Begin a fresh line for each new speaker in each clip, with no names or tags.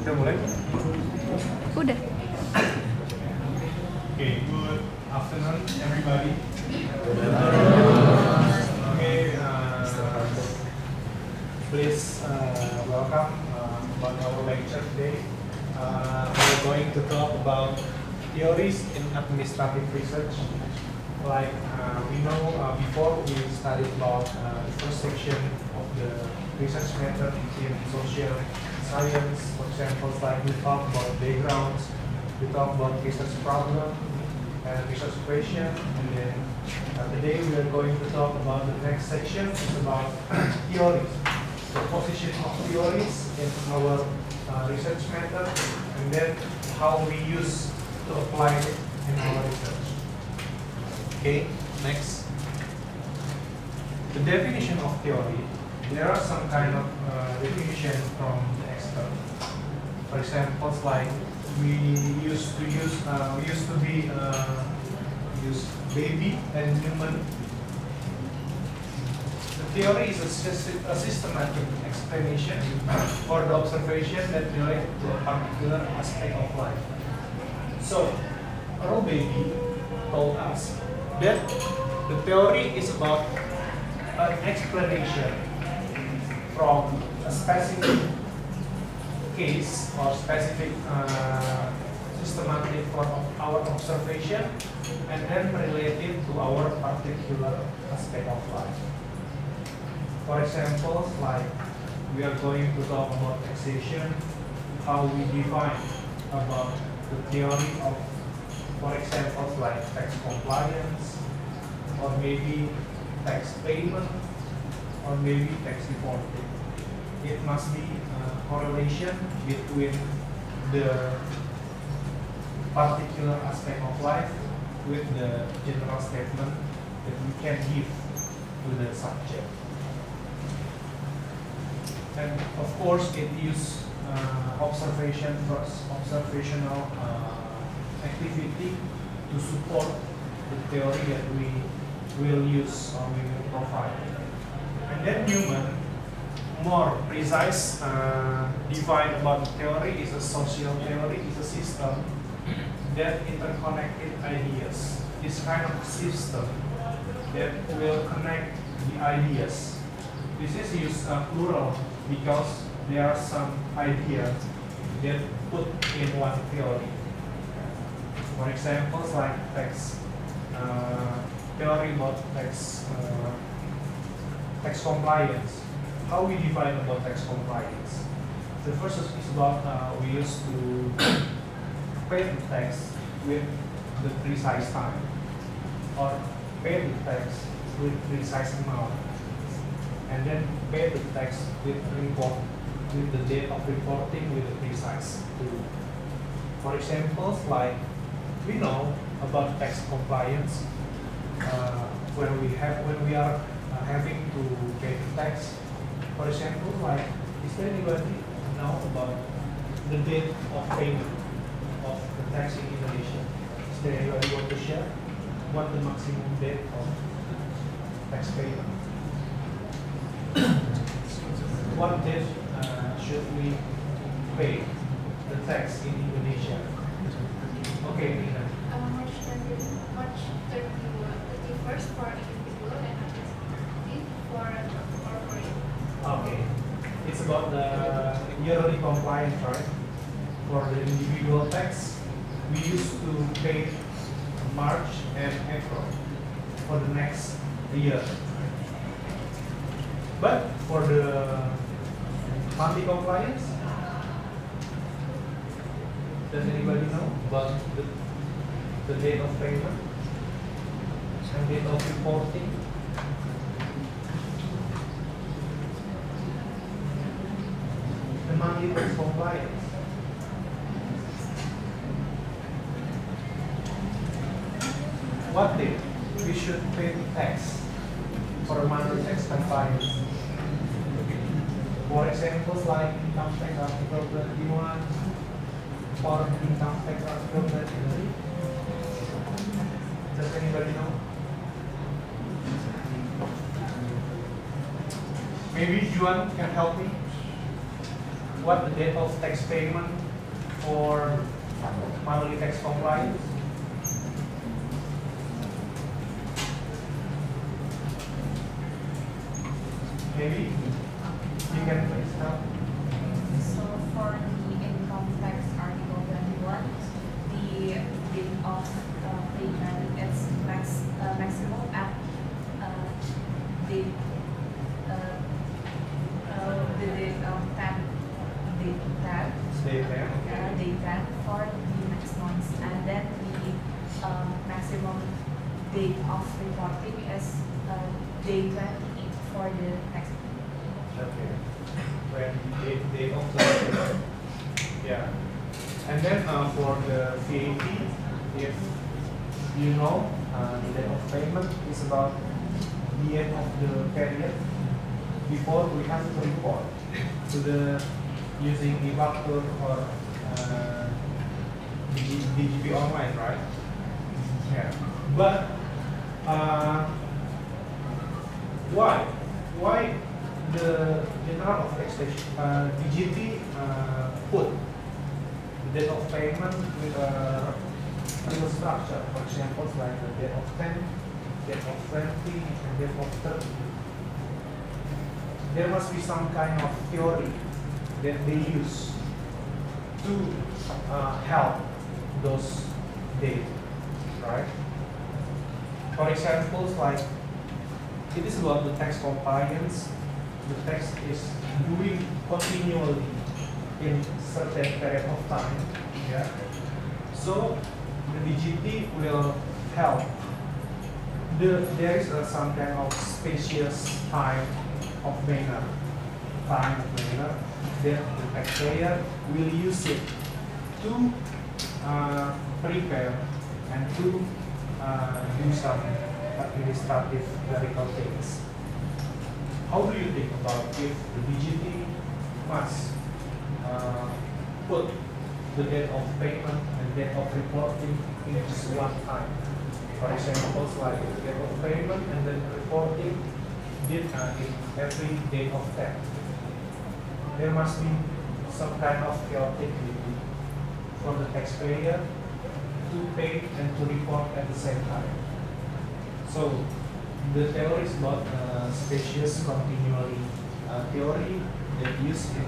Udah mulai?
Udah.
Okay, good afternoon everybody. Okay, please welcome about our lecture today. We're going to talk about theories in administrative research. Like we know before we studied about the first section of the research method in social science. For example, like we talk about backgrounds, we talk about research problem and research question, and then today we are going to talk about the next section. It's about theories, the position of theories in our research method, and then how we use to apply it in our research. Okay, next. The definition of theory. There are some kind of definition from the expert. For example, like we used to use baby and human. The theory is a systematic explanation for the observation that relate to a particular aspect of life. So, our baby told us that the theory is about an explanation from a specific case or specific systematic for our observation, and then related to our particular aspect of life. For example, like we are going to talk about taxation, how we define about the theory of, for example, like tax compliance, or maybe tax payment, or maybe tax reporting. It must be a correlation between the particular aspect of life with the general statement that we can give to the subject. And of course, it uses observational activity to support the theory that we will use or we will provide. And then human, more precise define about the theory is a social theory, is a system that interconnected ideas. This kind of system that will connect the ideas. This is used plural because there are some ideas that put in one theory. For example, like tax theory about tax compliance. How we define about tax compliance? The first is about we used to pay the tax with the precise time, or pay the tax with precise amount, and then pay the tax with the date of reporting with the precise tool. For example, like we know about tax compliance when we are having to pay the tax. For example, like, is there anybody know about the date of payment of the tax in Indonesia? Is there anybody want to share what the maximum date of tax payment? What date should we pay the tax in Indonesia? Okay, Nina.
March 31st for individual and 15th for corporate.
Okay, it's about the yearly compliance, right? For the individual tax, we used to pay March and April for the next year. But for the monthly compliance, does anybody know about the date of payment and date of reporting? The monthly tax compliance. What date we should pay the tax for a monthly tax compliance? For example, like income tax article 21 or income tax article 23. Does anybody know? Maybe Juan can help me. what the date of tax payment for monthly tax compliance? Maybe you can please help.
So for the income tax article 21, the date of payment is maximum at the date of 10
Stay there.
day 10 for the next month, and then the maximum date of reporting is day 20 for the next month.
Okay. When they also yeah. And then for the VAT, if you know the date of payment is about the end of the period before we have to report to the using e-factor or DGP online, right? Yeah. But why the General of Taxation DGT put the date of payment with a real structure? For example, like the date of 10, date of 20, and date of 30. There must be some kind of theory that they use to help those dates, right? For example, like it is about the tax compliance. The tax is doing continually in certain period of time. Yeah. So the DGT will help. There is some kind of spacious time of manner that the taxpayer will use it to prepare and to do some administrative clerical things. How do you think about if the DGT must put the date of payment and date of reporting in just one time? For example, like the date of payment and then reporting did in every day of tax. There must be some kind of chaoticity for the taxpayer to pay and to report at the same time. So the theory is about spacious continually theory that used in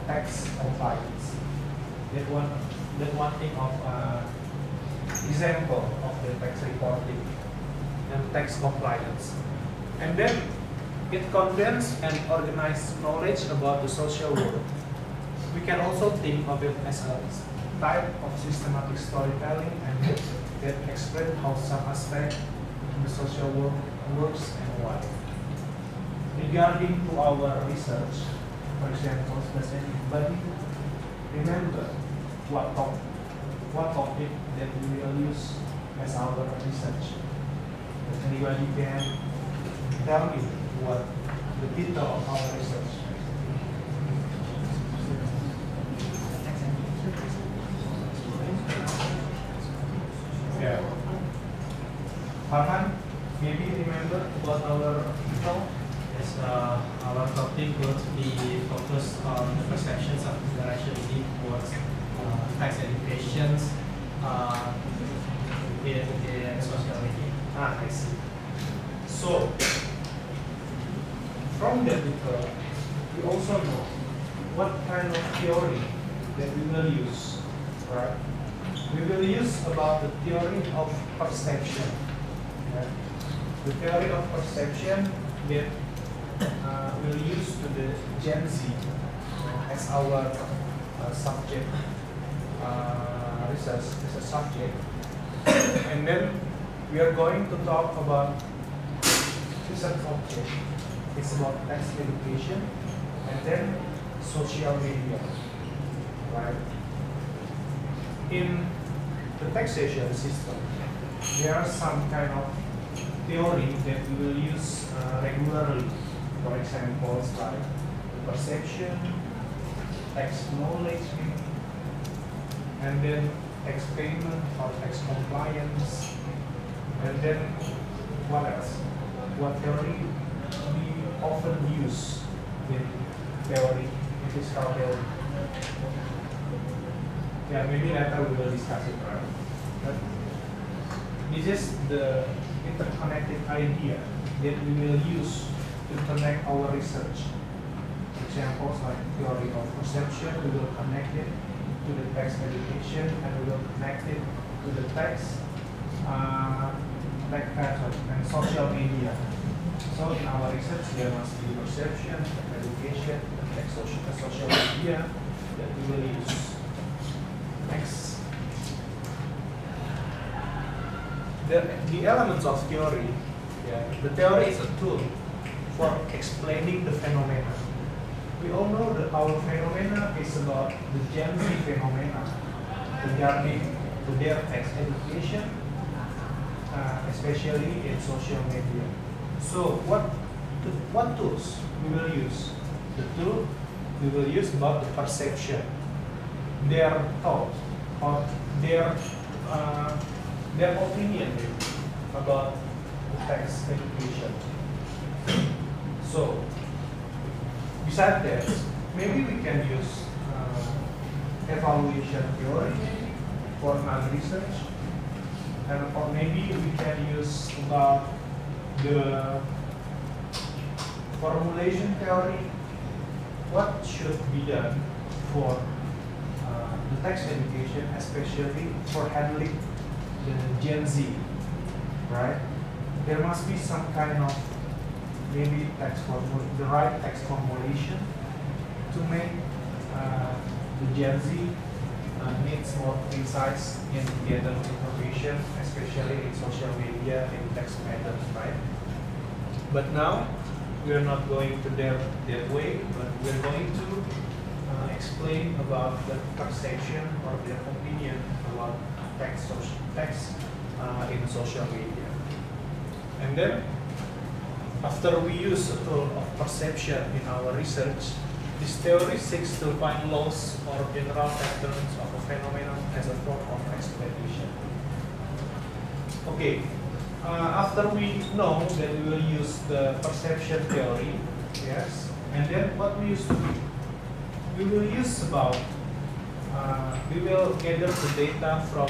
tax compliance. That one thing of example of the tax reporting and tax compliance. And then it contains and organized knowledge about the social world. We can also think of it as a type of systematic storytelling and that explain how some aspect of the social world works and why. Regarding to our research, for example, does anybody remember what topic that we will use as our research? Does anybody can tell me what the title of our research? Yeah. Farhan, maybe remember about our title?
Yes, our topic will be focused on the perceptions of internationally towards tax educations in social media.
I see. So, from that title, we also know what kind of theory that we will use, right? We will use about the theory of perception. Yeah? The theory of perception that we'll use to the Gen Z as our subject research as a subject, and then we are going to talk about research object. It's about tax education and then social media, right? In the taxation system, there are some kind of theory that we will use regularly. For example, like the perception, tax knowledge, and then tax payment or tax compliance, and then what else? What theory we often use in theory fiscal theory. Yeah, maybe later we will discuss it, right? But this is the interconnected idea that we will use to connect our research. Examples like theory of perception, we will connect it to the text education, and we will connect it to the text pattern and social media. So in our research, there must be perception, education, and text social media that we will use. Next. The elements of theory, the theory is a tool for explaining the phenomena. We all know that our phenomena is about the Gen Z phenomena regarding to their text education, especially in social media. So what tools we will use? The tool we will use about the perception, their thought, or their opinion about the text education. So besides that, maybe we can use evaluation theory for non-research, or maybe we can use about the formulation theory. What should be done for the text education, especially for handling the Gen Z, right? There must be some kind of maybe the right text formulation to make the Gen Z needs more insights in gather information, especially in social media and text patterns, right? But now we are not going to that way, but we are going to explain about the perception or their opinion about text in social media. And then after we use a tool of perception in our research, this theory seeks to find laws or general patterns of a phenomenon as a form of explanation. Okay, after we know that we will use the perception theory, yes, and then what we used to do? We will use we will gather the data from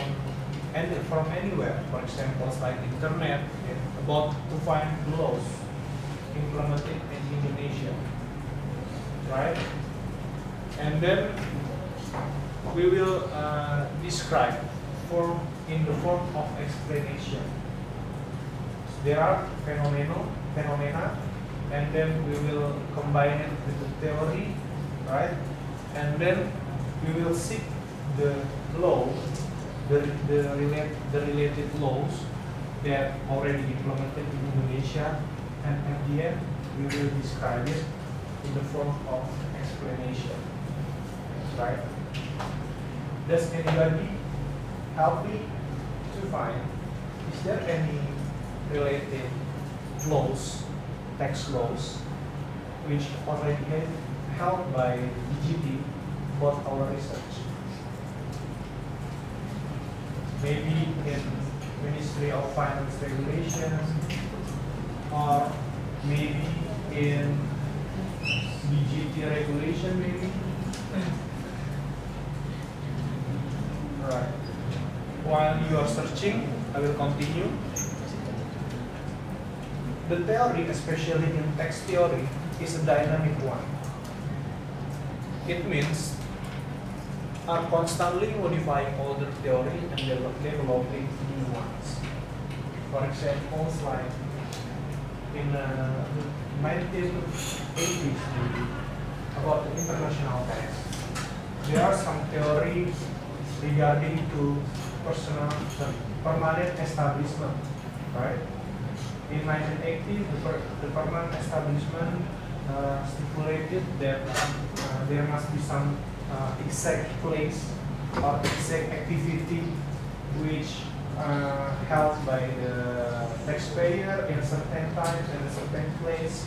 anywhere, for example, like internet, about to find laws implemented in Indonesia, right? And then we will describe in the form of explanation. So there are phenomena, and then we will combine it with the theory, right? And then we will seek the law, the related laws that already implemented in Indonesia, and at the end we will describe it in the form of explanation, right? Does anybody help me to find, is there any related laws, text laws, which already held by DGT for our research? Maybe in Ministry of Finance regulations, or maybe in DGT regulation, maybe. Right. While you are searching, I will continue. The theory, especially in text theory, is a dynamic one. It means are constantly modifying older theory and developing new ones. For example, like in the 1980s, about the international text, there are some theory regarding to permanent establishment, right? In 1980, the permanent establishment stipulated that there must be some exact place or exact activity which held by the taxpayer in certain times and a certain place.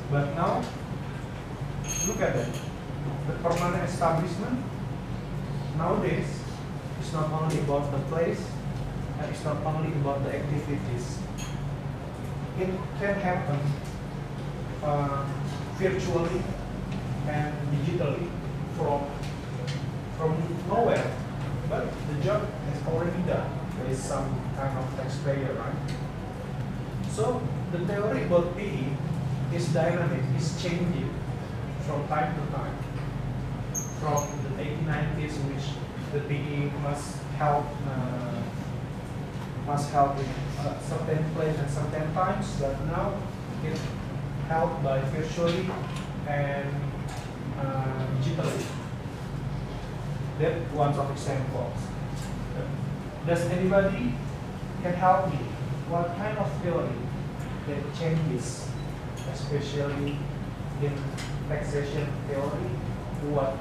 But now, look at that. The permanent establishment nowadays is not only about the place, and it's not only about the activities. It can happen virtually, and digitally from nowhere, but the job is already done. There is some kind of taxpayer, right? So the theory about PE is dynamic, is changing from time to time. From the 1890s, in which the PE must help in certain place and certain times, but now it's helped by virtually and digitally. That's one of examples. Does anybody can help me? What kind of theory that changes, especially in taxation theory? What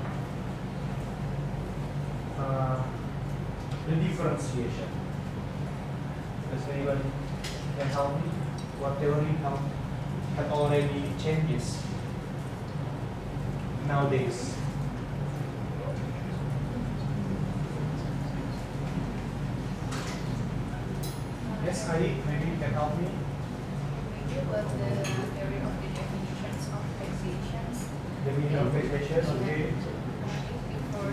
the differentiation? Does anybody can help me? What theory had already changes nowadays? Yes, maybe you can help me.
Maybe about the theory of the definitions of taxations.
Definition of taxation, okay.
Before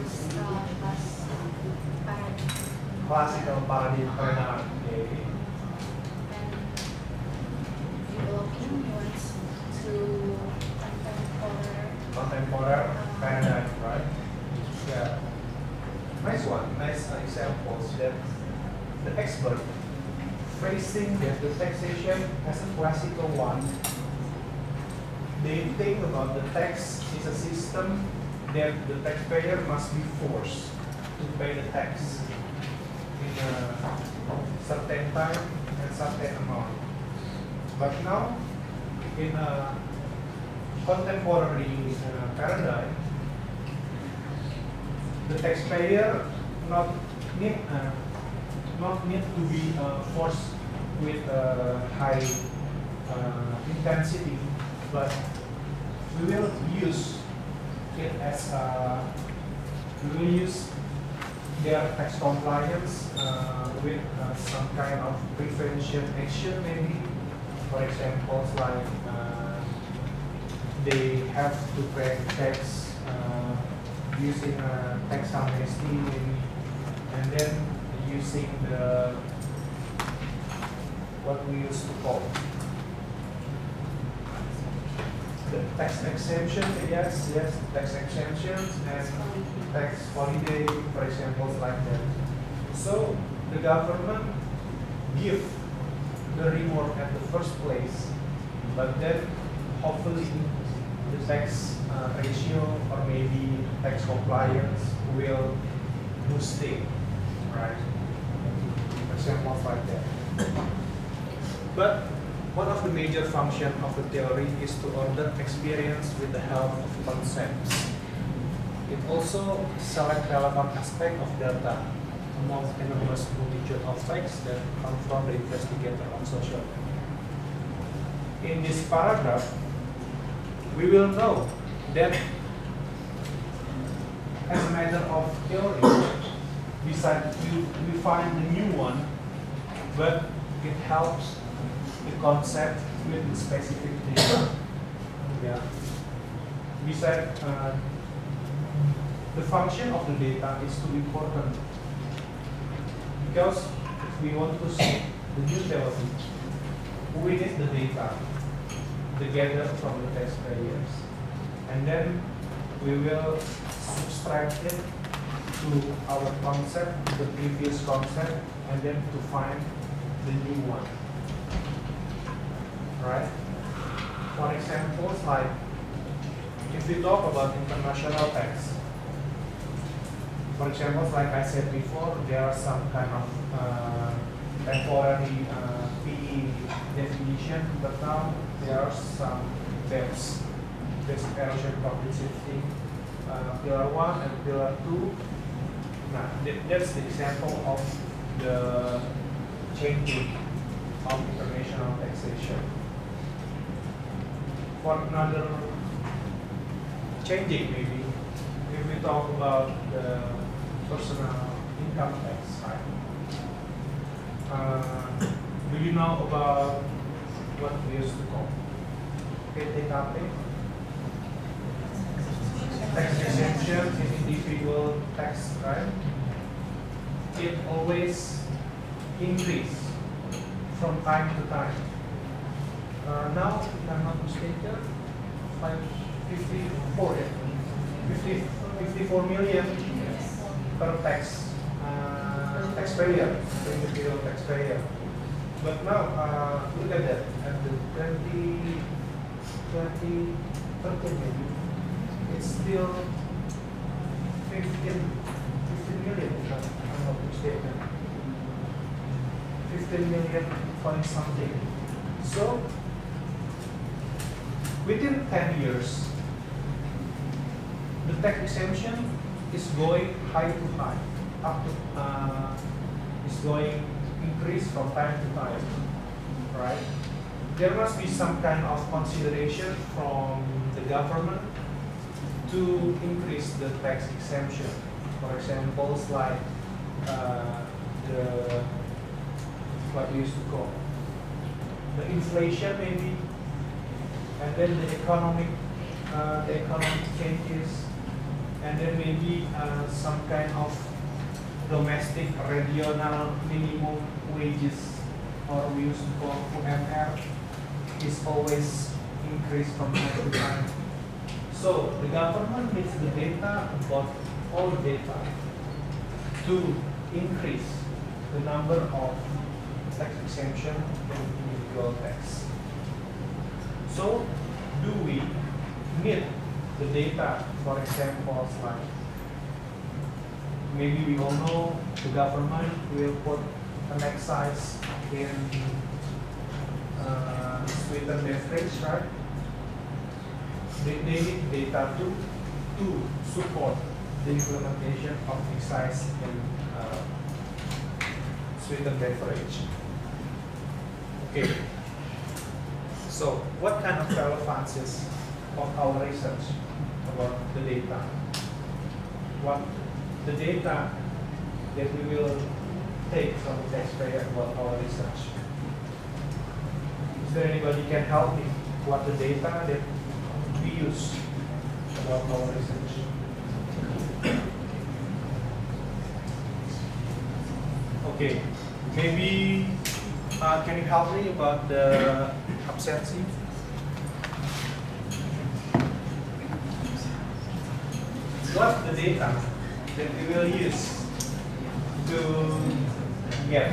Classical paradigm, okay.
and developing new ones to
Contemporary paradigm, right? Yeah. Nice one, nice examples that the expert facing that the taxation as a classical one, they think about the tax is a system that the taxpayer must be forced to pay the tax in a certain time and certain amount. But now, in a contemporary paradigm, the taxpayer not need to be forced with high intensity, but we will use it as we will use their tax compliance with some kind of prevention action, maybe. For example, like they have to pay tax using tax amnesty, maybe, and then using the what we used to call the tax exemption, yes, tax exemptions and tax holiday, for example, like that. So the government give the reward at the first place, but then hopefully the tax ratio or maybe tax compliance will boosting, right? Examples like that. But one of the major functions of the theory is to order experience with the help of concepts. It also selects relevant aspects of data among enormous multitude of facts that come from the investigator on social media. In this paragraph, we will know that as a matter of theory, besides we find the new one, but it helps the concept with the specific data. Yeah. Besides, the function of the data is too important, because if we want to see the new theory, we need the data together from the taxpayers, and then we will subtract it to our concept, the previous concept, and then to find the new one. Right? For example, like if we talk about international tax, for example, like I said before, there are some kind of temporary PE definition, but now there are some BEPS, basic erosion profit shifting, pillar 1 and pillar 2. Now, that's the example of the changing of international taxation. For another changing, maybe, if we talk about the personal income tax, right? Do you know about what we used to call PTKP? tax exemption in individual tax, right? It always increase from time to time. Now, if I'm not mistaken, 54, yeah. 54 million per taxpayer, individual taxpayer. But now, look at that, at the 2013 maybe, it's still 15 million, if I'm not mistaken. 15 million point something. So, within 10 years, the tax exemption is going high to high, up to, is going increase from time to time, right? There must be some kind of consideration from the government to increase the tax exemption. For example, like the what we used to call the inflation maybe, and then the economic changes, and then maybe some kind of domestic regional minimum wages, or we used to call UMR, is always increased from time to time. So the government needs the data about all data to increase the number of tax exemption in individual tax. So do we need the data, for example, like maybe we all know the government will put an excise in sweetened beverage, right? They need data to support the implementation of excise in sweetened beverage. Okay. So, what kind of relevances of our research about the data? What the data that we will take from the taxpayer about our research? Is there anybody can help me? What the data that we use about our research? Okay, maybe can you help me about the absency? What's the data that we will use to get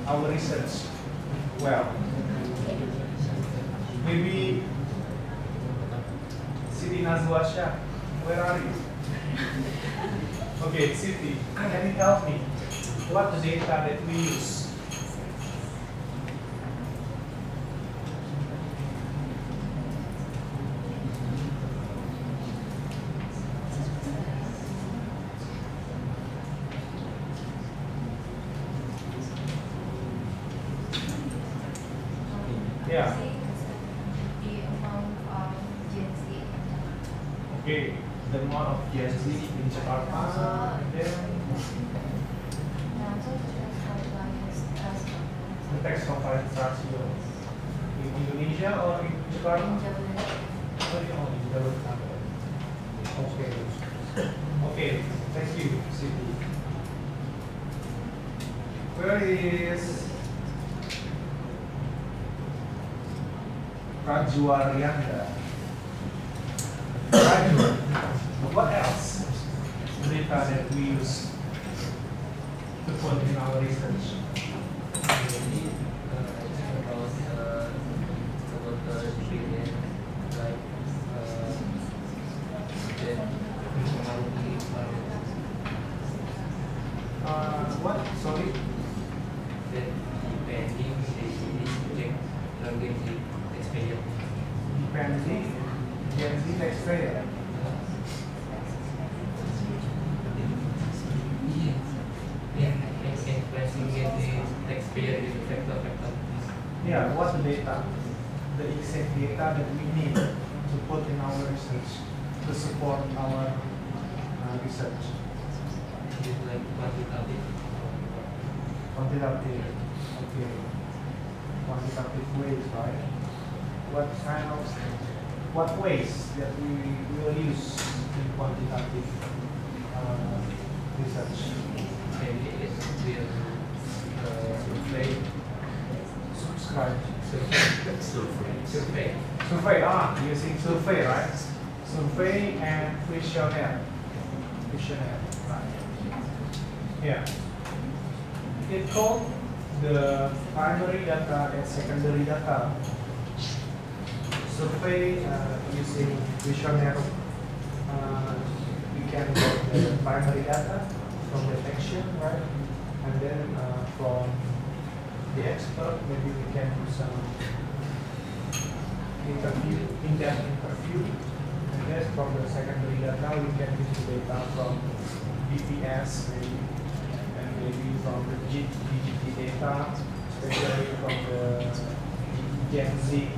our research well? Maybe Siti Nazwasha, where are you? Okay, Siti, can you help me? What the data that we use? Yeah.
The amount of GST.
Okay, the amount of GST in Jakarta, and then the tax Administrasi in Indonesia or in Jakarta? Oh, in Jakarta. Okay. Okay, thank you, Siti. Where is Rajuarianda? Raju, what else? Data that we use to put in our research. What? Sorry? Depending GST taxpayer. Yeah, what's the data? The exact data that we need to put in our research to support our research. Quantitative. Okay. Quantitative ways, right? What kind of what ways that we will use in quantitative research?
Maybe it will survey.
Subscribe.
Survey.
Survey, using survey, right? Survey and questionnaire. Questionnaire, right? Yeah. It called the primary data and secondary data. Survey using questionnaire, we can get the primary data from detection, right? And then from the expert, maybe we can do some interview, in-depth interview. And then from the secondary data, we can use the data from BPS, maybe, and maybe from the GDP data, especially from the Gen Z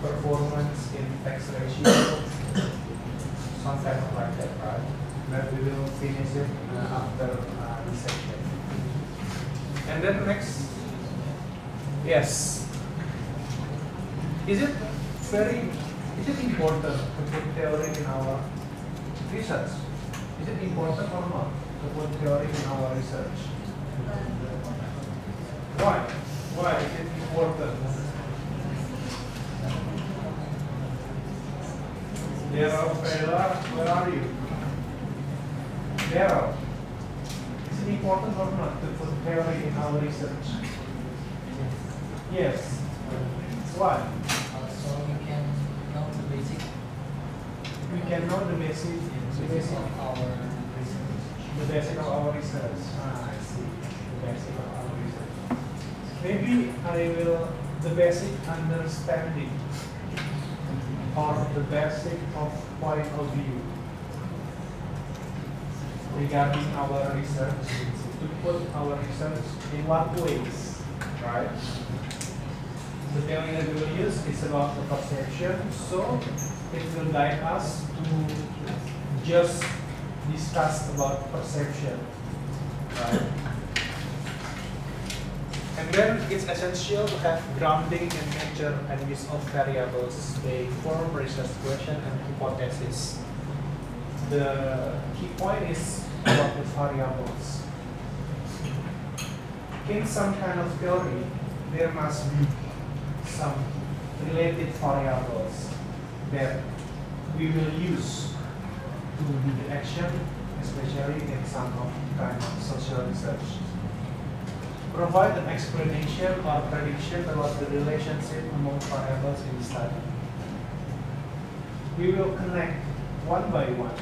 performance in tax ratio, something like that, right? But we will finish it after this section. And then next, yes, is it important to put theory in our research? Is it important or not to put theory in our research? Why? Why is it important? Daryl, where are you? Daryl, is it important or not to put theory in our research? Yes. Why?
So you can know the basic.
We can know the basic
of our research.
the basic of our research. I see. The basic of our research. Maybe I will the basic understanding or the basic of point of view regarding our research, to put our research in what ways, right? The theory that we will use is about the perception, so it will guide us to just discuss about perception, right? And then it's essential to have grounding in nature and use of variables. They form research question and hypothesis. The key point is about the variables. In some kind of theory, there must be some related variables that we will use to do the action, especially in some of kind of social research. Provide an explanation or prediction about the relationship among variables in the study. We will connect one by one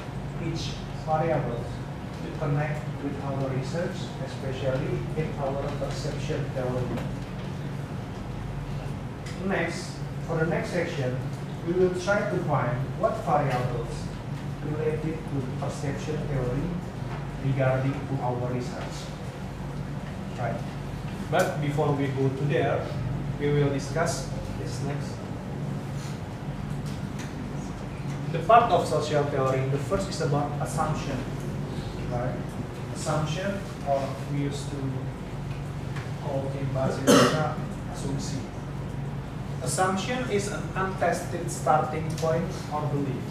each variable to connect with our research, especially in our perception theory. Next, for the next section, we will try to find what variables related to perception theory regarding to our research. Right. But before we go to there, we will discuss this next. The part of social theory, the first is about assumption. Right? Assumption, or we used to call in bahasa Indonesia asumsi. Assumption is an untested starting point or belief.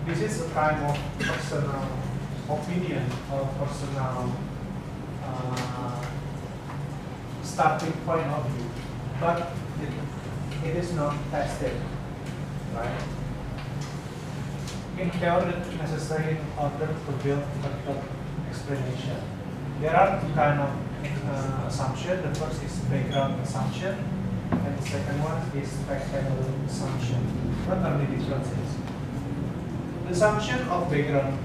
This is a kind of personal opinion or personal starting point of view, but it is not tested, right? In theory, it is necessary in order to build a good explanation. There are two kinds of assumption. The first is background assumption, and the second one is fact-table assumption. What are the differences? The assumption of background,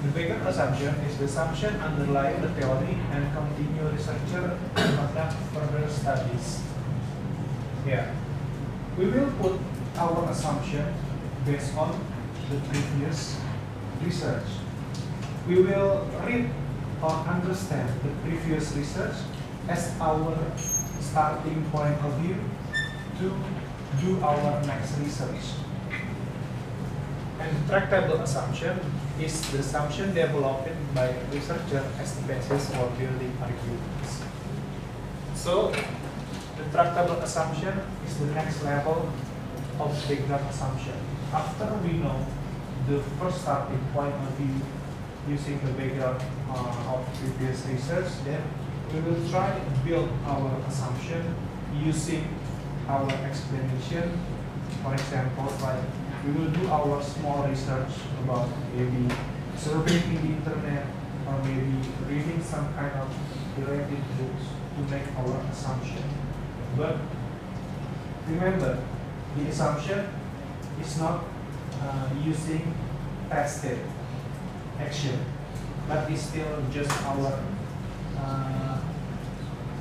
the background assumption is the assumption underlying the theory and continue researcher conduct further studies. Yeah, we will put our assumption based on the previous research. We will read or understand the previous research as our starting point of view to do our next research. And the tractable assumption is the assumption developed by researcher as the basis for building arguments. So, the tractable assumption is the next level of background assumption. After we know the first starting point of view using the background of previous research, then we will try to build our assumption using our explanation. For example, like we will do our small research about maybe surveying the internet or maybe reading some kind of related books to make our assumption. But remember, the assumption is not using tested action, but is still just our,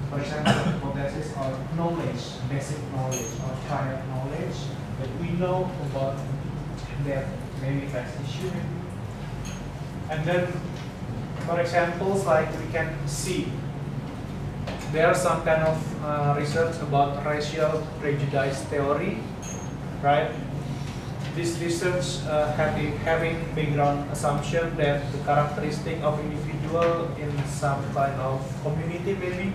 for example, hypothesis or knowledge, basic knowledge or prior knowledge that we know about that maybe test issue. And then, for examples, like we can see there are some kind of research about racial prejudice theory, right? This research having background assumption that the characteristic of individual in some kind of community maybe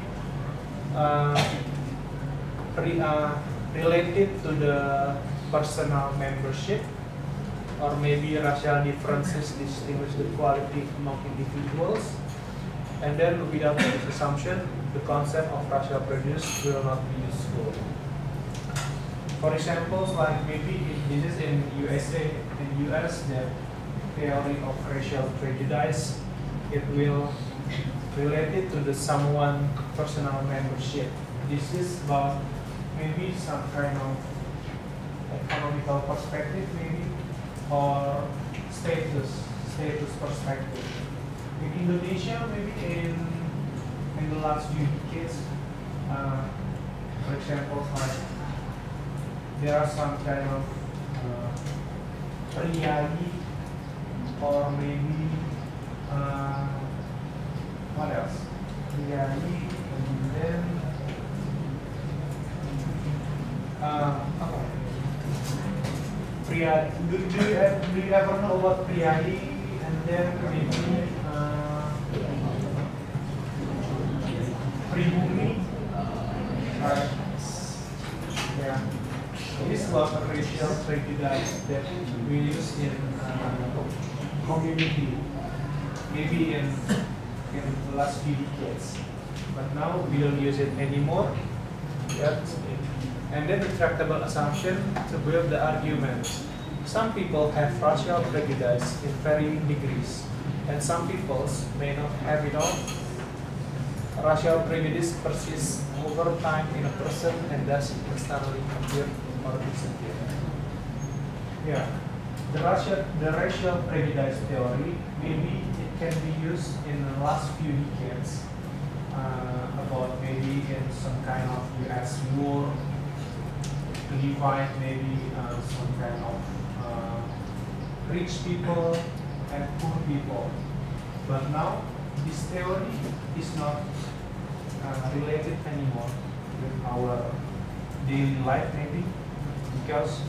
related to the personal membership, or maybe racial differences distinguish the quality among individuals. And then without this assumption, the concept of racial prejudice will not be useful. For examples, like maybe this is in USA, in US, the theory of racial prejudice, it will related to the someone personal membership. This is about maybe some kind of economical perspective maybe, or status perspective. In Indonesia, maybe in the last few decades, for example, like there are some kind of priyayi, or maybe what else? Priyayi, and then Priyayi. Do you ever know what priyayi? And then maybe pribumi, right? Yeah. This was a racial prejudice that we use in community, maybe in the last few decades, but now we don't use it anymore. Yet. And then retractable assumption to build the argument. Some people have racial prejudice in varying degrees, and some people may not have it all. Racial prejudice persists over time in a person and does externally appear or disappear. Yeah, the racial prejudice theory, maybe it can be used in the last few decades about maybe in some kind of US war to divide maybe some kind of rich people and poor people. But now this theory is not related anymore with our daily life maybe, because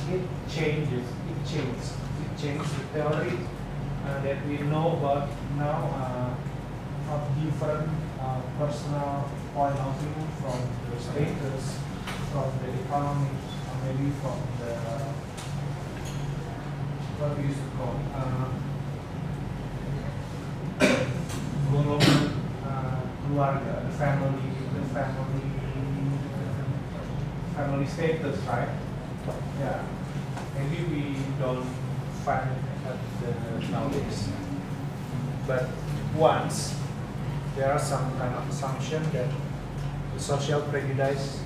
it changes the theory that we know about now of different personal point of view, from the status, from the economy, or maybe from the what we used to call golongan keluarga, the family status, right? Yeah, maybe we don't find it at the nowadays, but once there are some kind of assumption that the social prejudice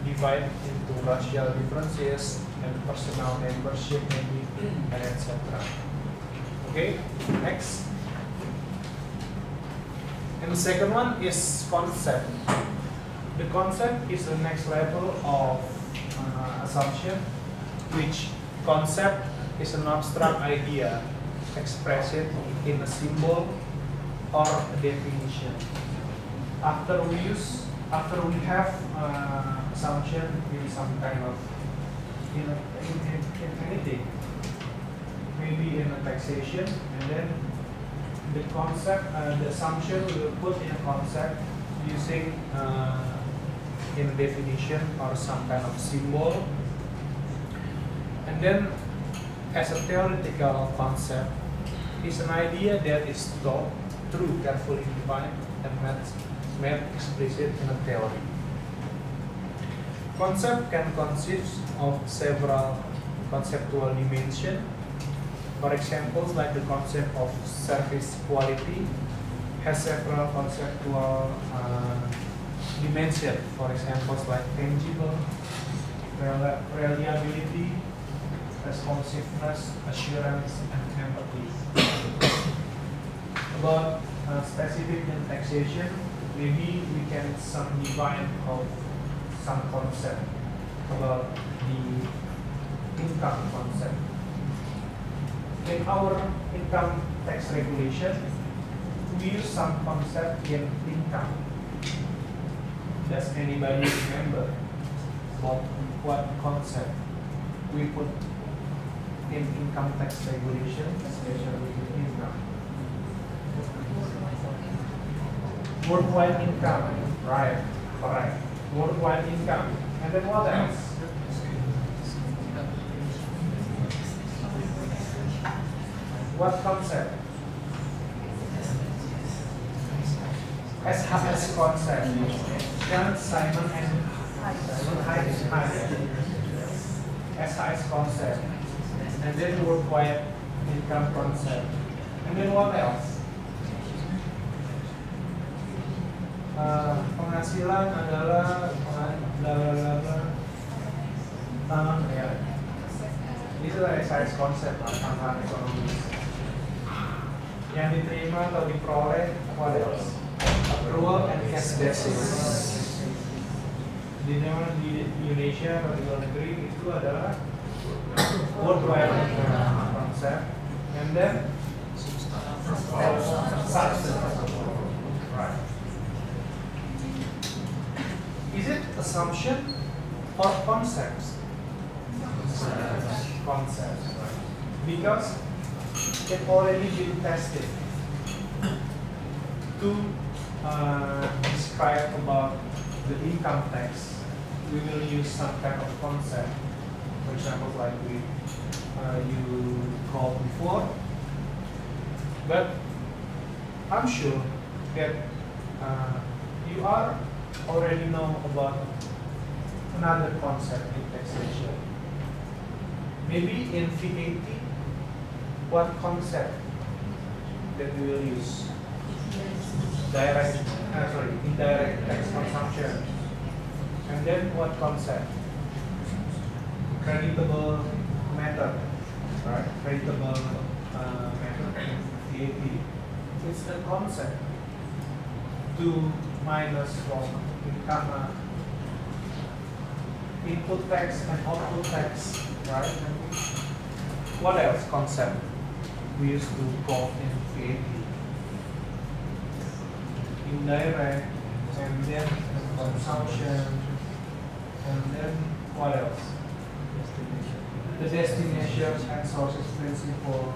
divide into racial differences and personal membership maybe, and etc. Okay, next. And the second one is concept. The concept is the next level of assumption, which concept is an abstract idea expressed in a symbol or a definition. After we have assumption in some kind of in anything, maybe in a taxation, and then the concept, the assumption we will put in a concept using in a definition or some kind of symbol. And then as a theoretical concept is an idea that is taught through carefully defined and made explicit in a theory. Concept can consist of several conceptual dimensions. For example, like the concept of service quality has several conceptual dimensions. For example, like tangible, reliability, responsiveness, assurance, and empathy. About specific in taxation, maybe we can some define of some concept about the income concept. In our income tax regulation, we use some concept in income. Does anybody remember what concept we put in income tax regulation, especially in income? Worldwide income, right? Correct. Worldwide income. And then what else? What concept? S.I.A concept. John Simon and S.I.A concept. And then worldwide income concept. And then what else? Penghasilan adalah ya. Ini adalah S.I.A konsep tentang ekonomi. Yang diterima atau diperoleh what else? Approval and cash basis. Di Indonesia atau di luar negeri itu adalah worldwide konsep, and then substance. Right. Is it assumption or concepts? Concepts, right? Because it already been tested to describe about the income tax. We will use some kind of concept, for example, like you called before. But I'm sure that you are already know about another concept in taxation. Maybe in VAT, what concept that we will use? Indirect tax consumption. And then what concept? Creditable method, right? Creditable method in VAT. It's a concept to minus from income, input tax and output tax, right? What else concept we used to call in VAT? Indirect, and then consumption, and then what else? The destination and sources principle,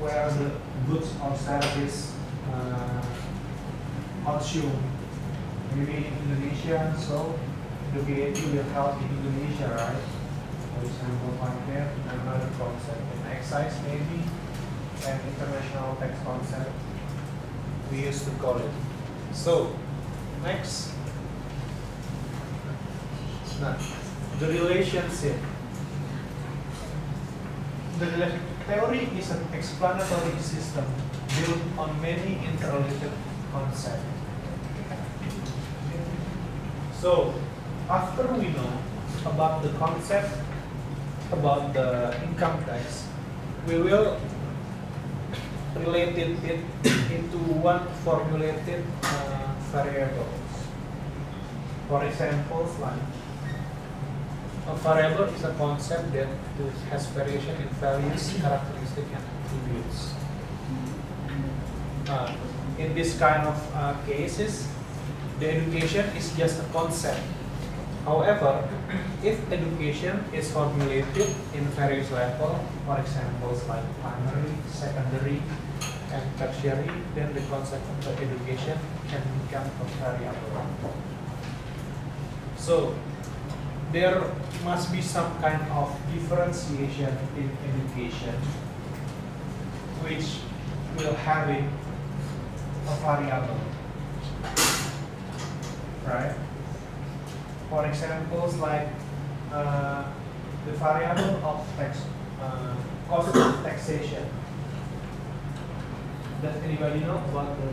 where the goods or service consumed. Maybe in Indonesia, so the VAT will help in Indonesia, right? For example, like that, another concept in excise maybe, and international tax concept we used to call it. So, next. Now, the relationship. The theory is an explanatory system built on many interrelated concepts. So, after we know about the concept about the income tax, we will relate it into one formulated variable. For example, like a variable is a concept that has variation in values, characteristics, and attributes. In this kind of cases, the education is just a concept. However, if education is formulated in various levels, for example, like primary, secondary, and tertiary, then the concept of the education can become a variable. So there must be some kind of differentiation in education which will have a variable, right? For examples like the variable of cost of taxation. Does anybody know about the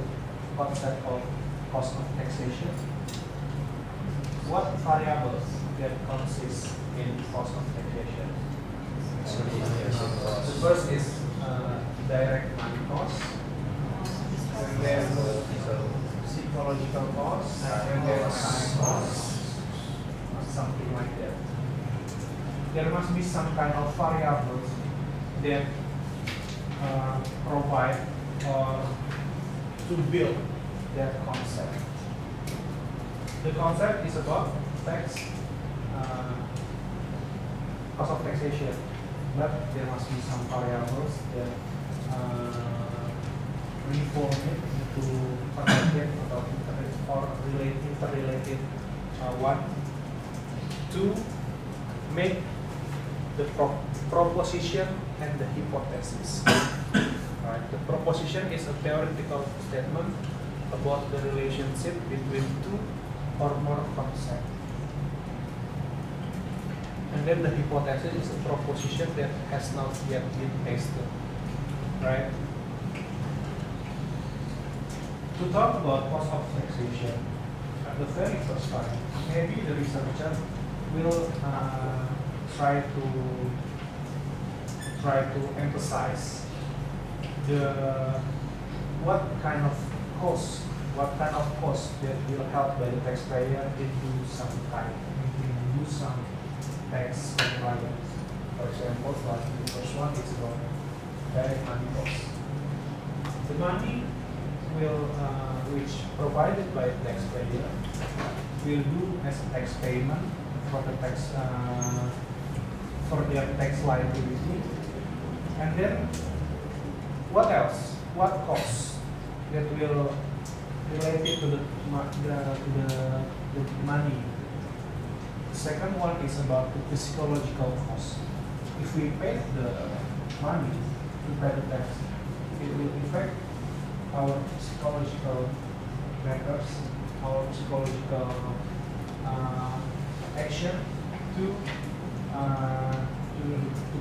concept of cost of taxation? What variables that consist in cost of taxation? The first is direct money cost, and then psychological cost, and then time cost, something like that. There must be some kind of variables that provide or to build that concept. The concept is about tax, cost of taxation, but there must be some variables that reform it into connected or interrelated one to make the proposition and the hypothesis. Right. The proposition is a theoretical statement about the relationship between two or more concepts. And then the hypothesis is a proposition that has not yet been tested. Right? To talk about cost of taxation, at the very first time, maybe the researcher will try to emphasize what kind of cost that will help by the taxpayer into some tax compliance. For example, like the first one is about direct money cost. The money will, which provided by the taxpayer, will do as a tax payment for the tax for their tax liability, and then what else? What costs that will related to the money? The second one is about the psychological cost. If we pay the money to pay the tax, it will affect our psychological matters, our psychological action to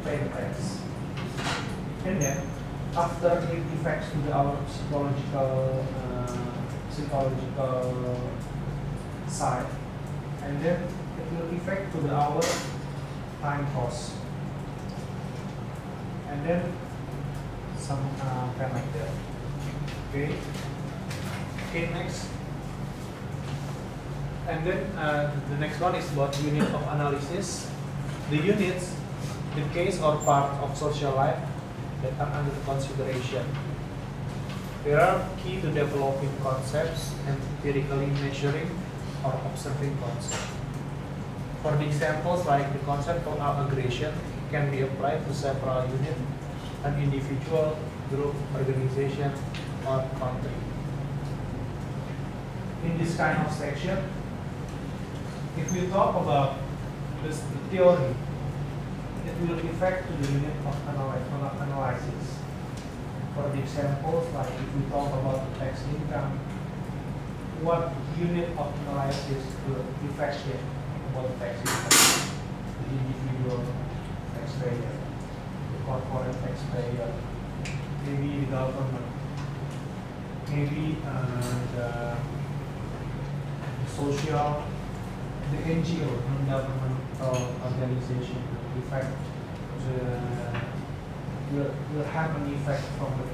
pay the tax. And then after it affects to our psychological side, and then it will affect to our time cost, and then some kind like that. Okay, next. And then the next one is about unit of analysis. The units, the case or part of social life that are under consideration. There are key to developing concepts and empirically measuring or observing concepts. For the examples, like the concept of aggregation can be applied to several units, an individual, group, organization, or country. In this kind of section, if we talk about this theory, it will affect to the unit of analysis. For the examples, like if we talk about the tax income, what unit of analysis will affect it about the tax income? The individual taxpayer, the corporate taxpayer, maybe the government, maybe the social, the NGO, non-governmental organization will have an effect from the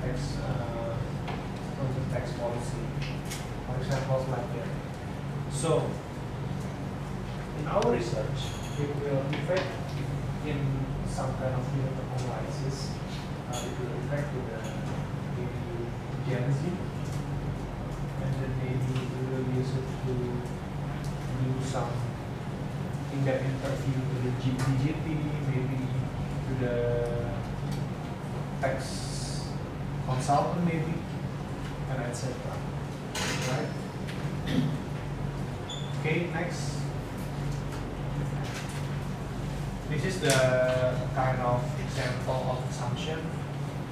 tax policy. For example, like that. So, in our research, it will affect in some kind of unit of analysis. It will affect to the Gen Z, and then maybe we will use it to do some in-depth interview to the DGT, maybe to the tax consultant, maybe, and etc. Right? Okay, next. This is the kind of example of assumption.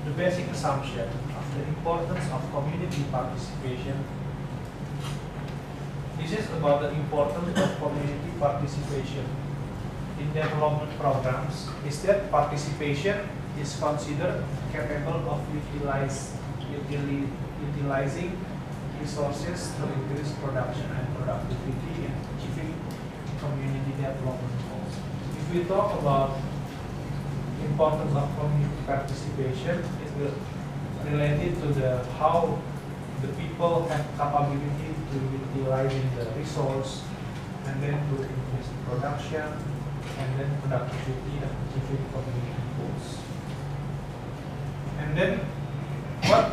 The basic assumption of the importance of community participation. This is about the importance of community participation in development programs is that participation is considered capable of utilizing resources to increase production and productivity and achieving community development goals. If we talk about importance of community participation, it will related to the how the people have capability to utilizing the resource and then to increase production and then productivity and achieving community goals. And then what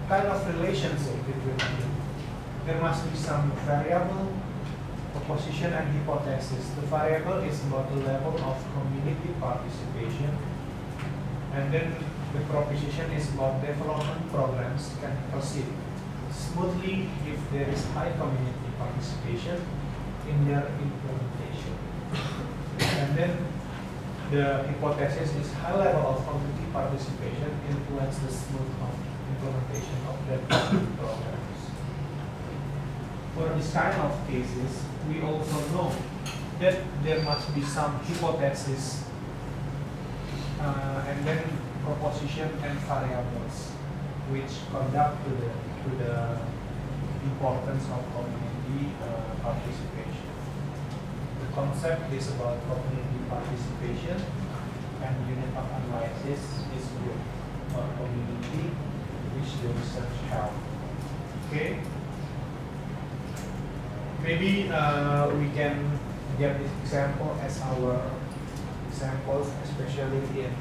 kind of relationship between them? There must be some variable, proposition and hypothesis. The variable is about the level of community participation, and then the proposition is about development programs can proceed smoothly if there is high community participation in their implementation. And then the hypothesis is high level of community participation influence the smooth implementation of development programs. For this kind of cases, we also know that there must be some hypothesis and then proposition and variables which conduct to the importance of community participation. The concept is about community participation and unit of analysis is group or community which the research help. Okay? Maybe we can get this example as our examples, especially in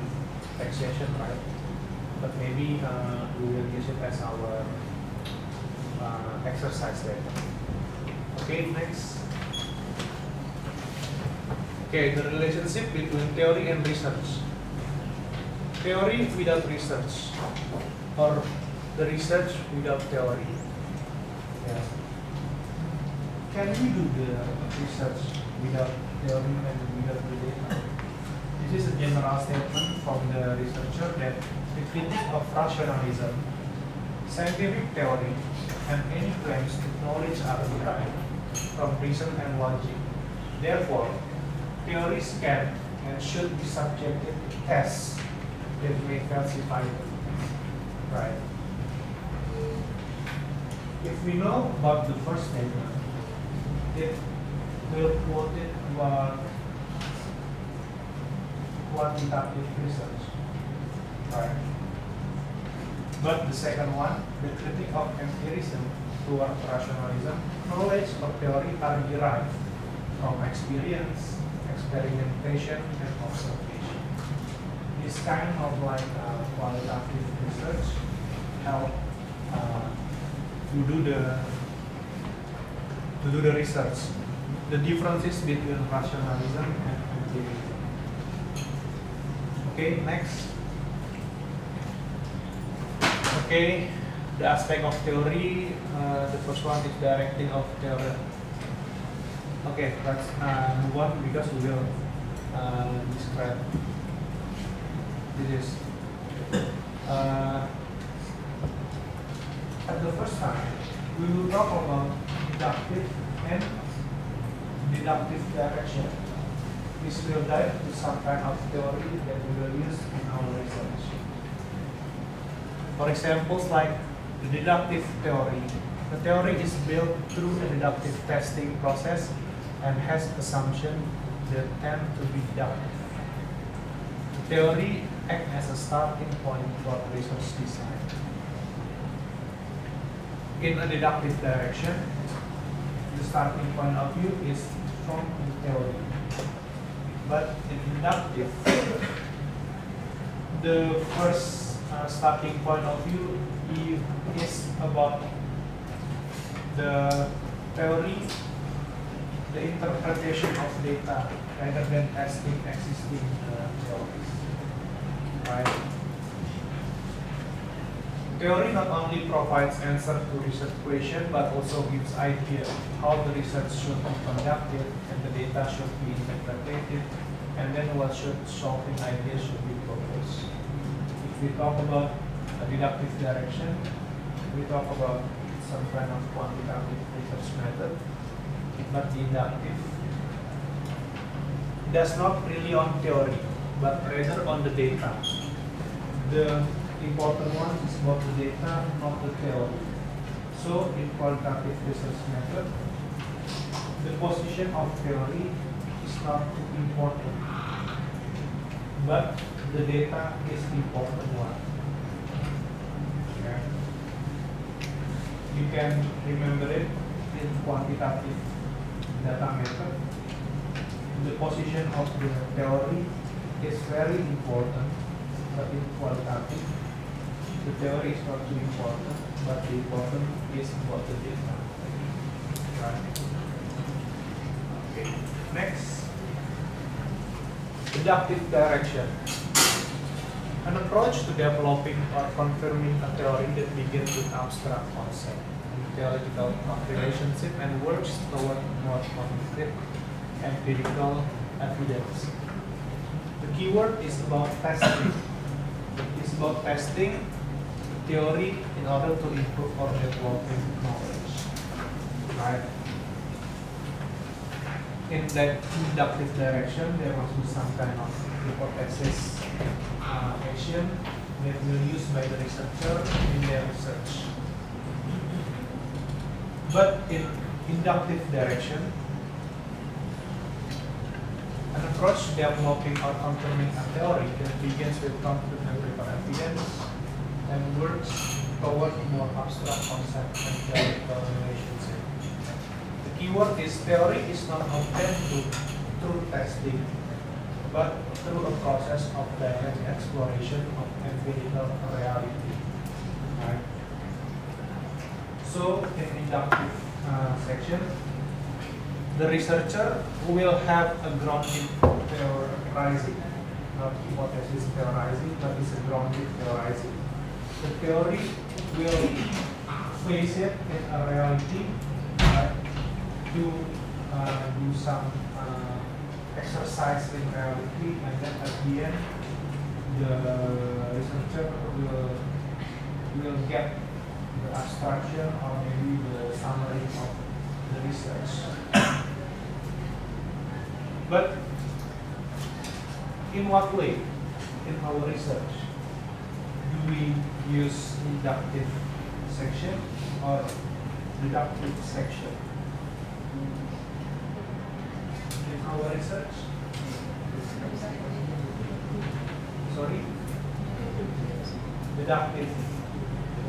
taxation, right? But maybe we will use it as our exercise later. Okay, next. Okay, the relationship between theory and research. Theory without research, or the research without theory. Yeah. Can we do the research without theory and without the data? This is a general statement from the researcher that the critique of rationalism, scientific theory, and any claims to knowledge are derived from reason and logic. Therefore, theories can and should be subjected to tests that may falsify them. Right. If we know about the first statement, it will quote it about quantitative research. Right. But the second one, the critique of empirism toward rationalism, knowledge or theory are derived from experience, experimentation, and observation. This kind of like qualitative research help to do the research. The differences between rationalism and empirism. Okay, next. Okay, the aspect of theory. The first one is directing of theory. Okay, let's move on because we will describe this. At the first time, we will talk about deductive and deductive direction. This will dive to some kind of theory that we will use in our research. For examples like the deductive theory. The theory is built through a deductive testing process and has assumptions that tend to be deductive. The theory acts as a starting point for research design. In a deductive direction, the starting point of view is from the theory. But in deductive, the first starting point of view is about the theory, the interpretation of data, rather than testing existing theories. Right? Theory not only provides answer to research question, but also gives idea how the research should be conducted, and the data should be interpreted, and then what should solving ideas should be proposed. If we talk about a deductive direction, we talk about some kind of quantitative research method, but deductive does not really on theory, but rather on the data. The important one is about the data, not the theory. So in qualitative research method, the position of theory is not too important, but the data is important one. Okay. You can remember it in quantitative data method. The position of the theory is very important, but in qualitative, the theory is not too important, but the important is about the data. Right. Okay. Next, deductive direction. An approach to developing or confirming a theory that begins with abstract concept, theoretical relationship, and works toward more concrete empirical evidence. The keyword is about testing. It's about testing theory in order to improve or developing knowledge. Right? In that deductive direction, there must be some kind of hypothesis action that will be used by the researcher in their research. But in inductive direction, an approach developing or confirming a theory that begins with concrete empirical evidence and works toward more abstract concepts and theoretical relationship. The keyword is theory is not obtained through testing, but through a process of direct exploration of empirical reality. Right? So in inductive section, the researcher will have a ground in theorizing, not hypothesis theorizing, but it's a ground in theorizing. The theory will face it in a reality, right, to do some exercise in reality, and then at the end, the researcher will get the abstraction or maybe the summary of the research. But in what way in our research do we use inductive section or deductive section? In our research? Sorry? Deductive.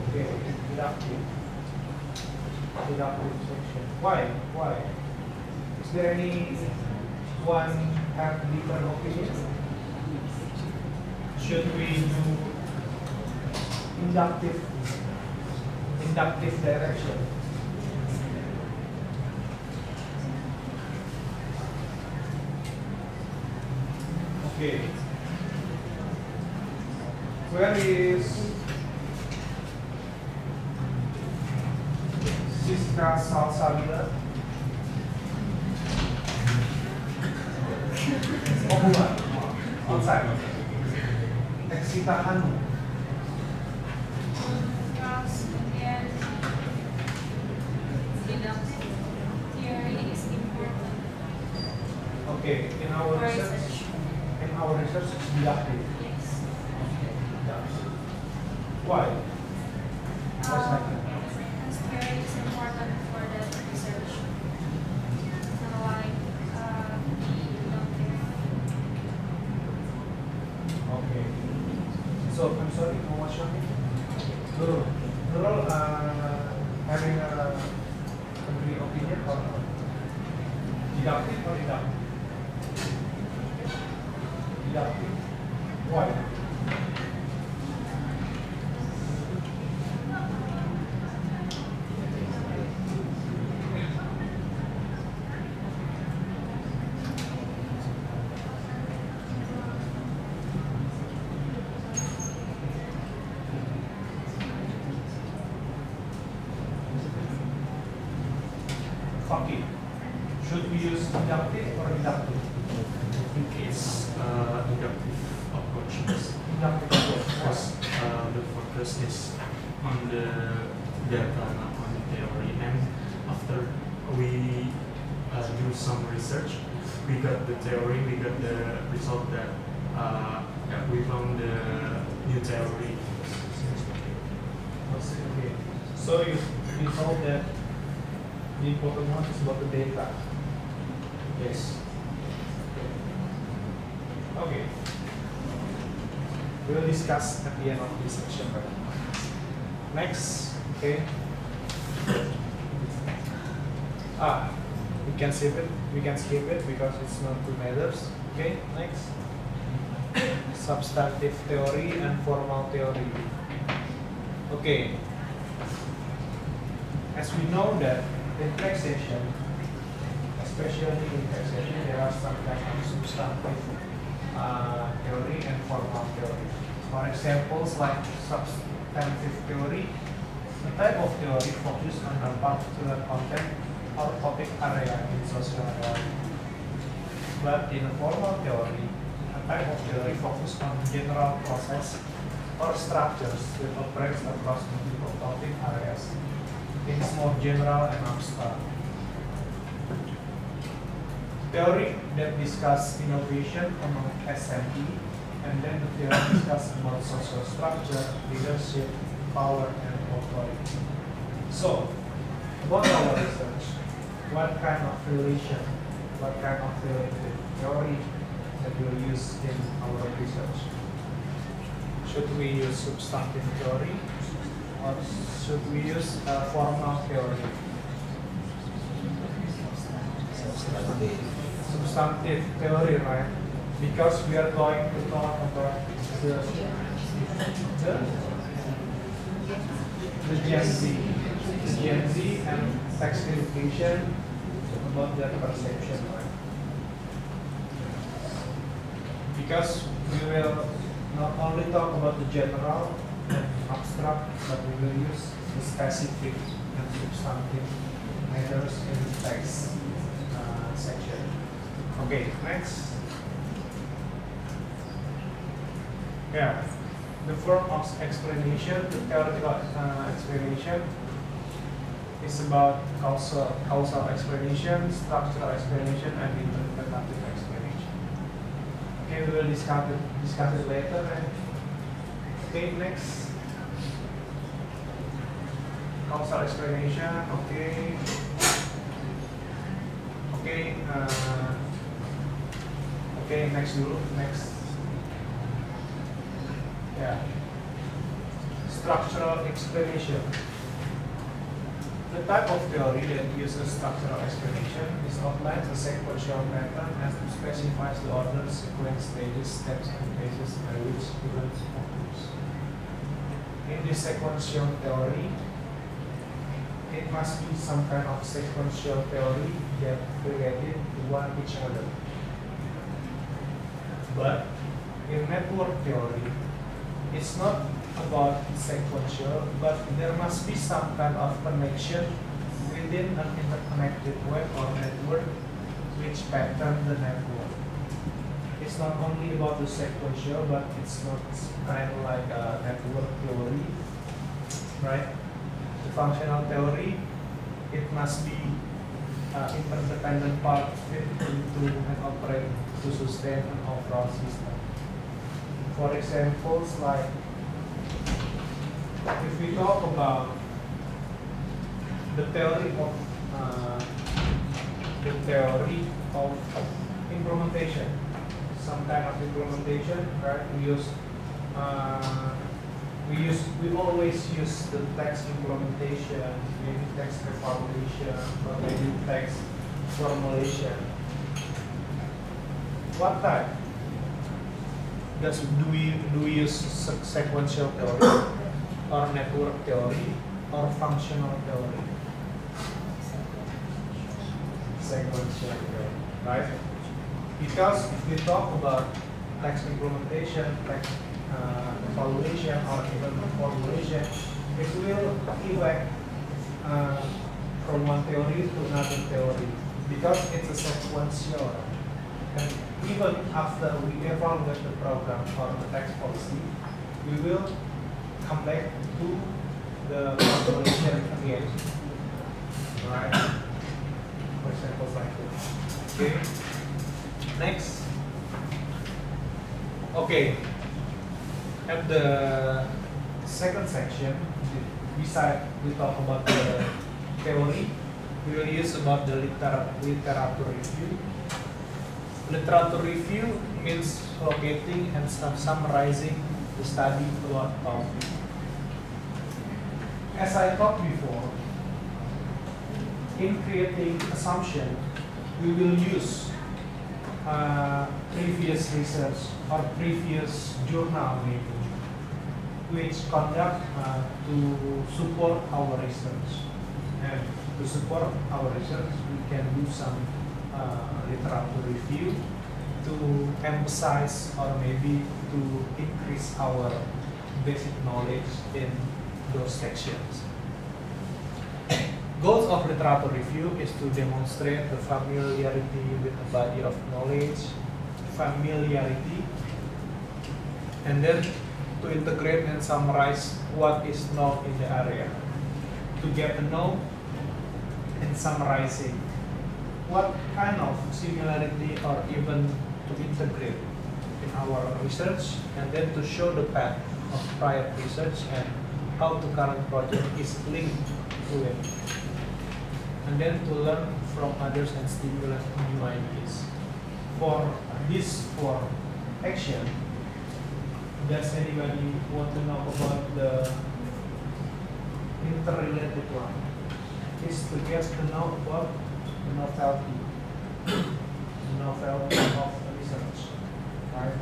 Okay, deductive. Deductive section. Why? Why? Is there any one have different opinion? Should we do inductive direction? Okay. Where is Siska Salsabila? Oh, bukan. Outside. Exita Hanu.
Theory is important.
Okay, in our research, it's deductive.
Yes.
Deductive. Why? What's happening?
Because theory is important for the research. Unlike
Okay. So I'm sorry, what's your name? Nurul. Nurul, having a complete opinion or not? Deductive or deductive? Deductive. Why? inductive or deductive?
I think it's inductive approaches.
Inductive approach.
Because the focus is on the data, not on the theory. And after we do some research, we got the theory, we got the result that we found the new theory.
Okay. So you told that the important one is about the data.
Yes.
Okay. We will discuss at the end of this section. Right? Next, okay. We can skip it. We can skip it because it's not two matters. Okay. Next, substantive theory and formal theory. Okay. As we know that in taxation, especially in taxation, there are some kind of substantive theory and formal theory. For examples like substantive theory, the type of theory focuses on a particular content or topic area in social reality. But in a formal theory, a type of theory focuses on general process or structures that operates across multiple topic areas. It's more general and abstract. Theory that discuss innovation among SME, and then the theory discuss about social structure, leadership, power, and authority. So, about our research, what kind of relation, what kind of theory that we'll use in our research? Should we use substantive theory or should we use formal theory? Substantive theory, right? Because we are going to talk about the Gen Z and text education about their perception, right? Because we will not only talk about the general and abstract, but we will use the specific and substantive matters in the text section. Okay, next. Yeah, the form of explanation, the theoretical explanation is about causal explanation, structural explanation, and interpretative explanation. Okay, we will discuss it later. Okay, next. Causal explanation. Okay. Okay. Okay. Next dulu. Next. Yeah. Structural explanation. The type of theory that uses structural explanation is outlines a sequential pattern and specifies the order, sequence, stages, steps, and phases by which events occurs. In this sequential theory, it must be some kind of sequential theory that related to one each other. But in network theory, it's not about sequential, but there must be some kind of connection within an interconnected web or network which pattern the network. It's not only about the sequential, but it's not kind of like a network theory, right? The functional theory, it must be interdependent part fit into and operate to sustain an overall system. For examples like, if we talk about the theory of implementation, some kind of implementation, right? We always use the text implementation, maybe text evaluation, or maybe text formulation. What type? Do we use sequential theory, or network theory, or functional theory? Sequential theory, right? Because if we talk about text implementation, text evaluation, or even formulation, it will elect from one theory to another theory. because it's a sequential. And even after we evaluate the program or the tax policy, we will come back to the evaluation again. Right? For example, like this. Okay. Next. Okay. At the second section, we talk about the theory. We will use about the literature review. Literature review means locating and summarizing the study about topic. As I talked before, in creating assumption, we will use previous research or previous journal maybe, which conduct to support our research. And to support our research, we can do some literature review to emphasize or maybe to increase our basic knowledge in those sections. Goals of literature review is to demonstrate the familiarity with the body of knowledge, familiarity, and then to integrate and summarize what is known in the area, to get to know and summarizing what kind of similarity or even to integrate in our research, and then to show the path of prior research and how the current project is linked to it, and then to learn from others and stimulate new ideas. For this four action, does anybody want to know about the interrelated one? Is to get to know about the novelty of research, right?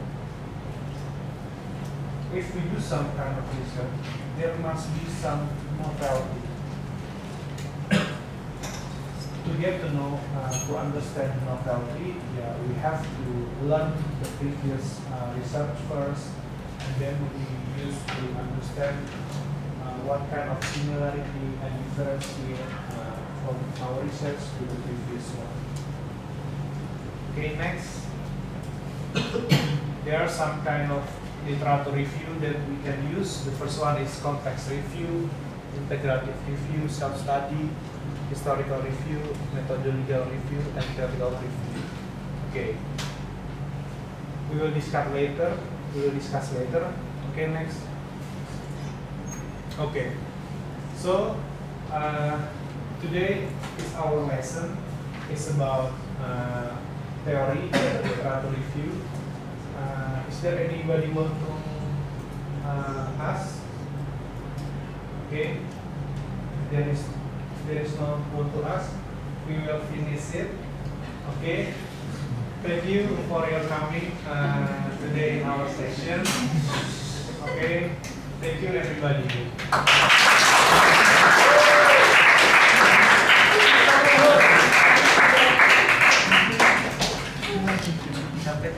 If we do some kind of research, there must be some novelty. To get to know, to understand novelty, yeah, we have to learn the previous research first, and then we use to understand what kind of similarity and difference from our research to the previous one. Okay, next. There are some kind of literature review that we can use. The first one is context review, integrative review, self-study, historical review, methodological review, and theoretical review. Okay. We will discuss later. Okay, next. Okay. So today is our lesson. It's about theory, literature review. Is there anybody want to ask? Okay. There is no one to ask. We will finish it. Okay. Thank you for your coming today in our session. Okay. Thank you everybody. Sampai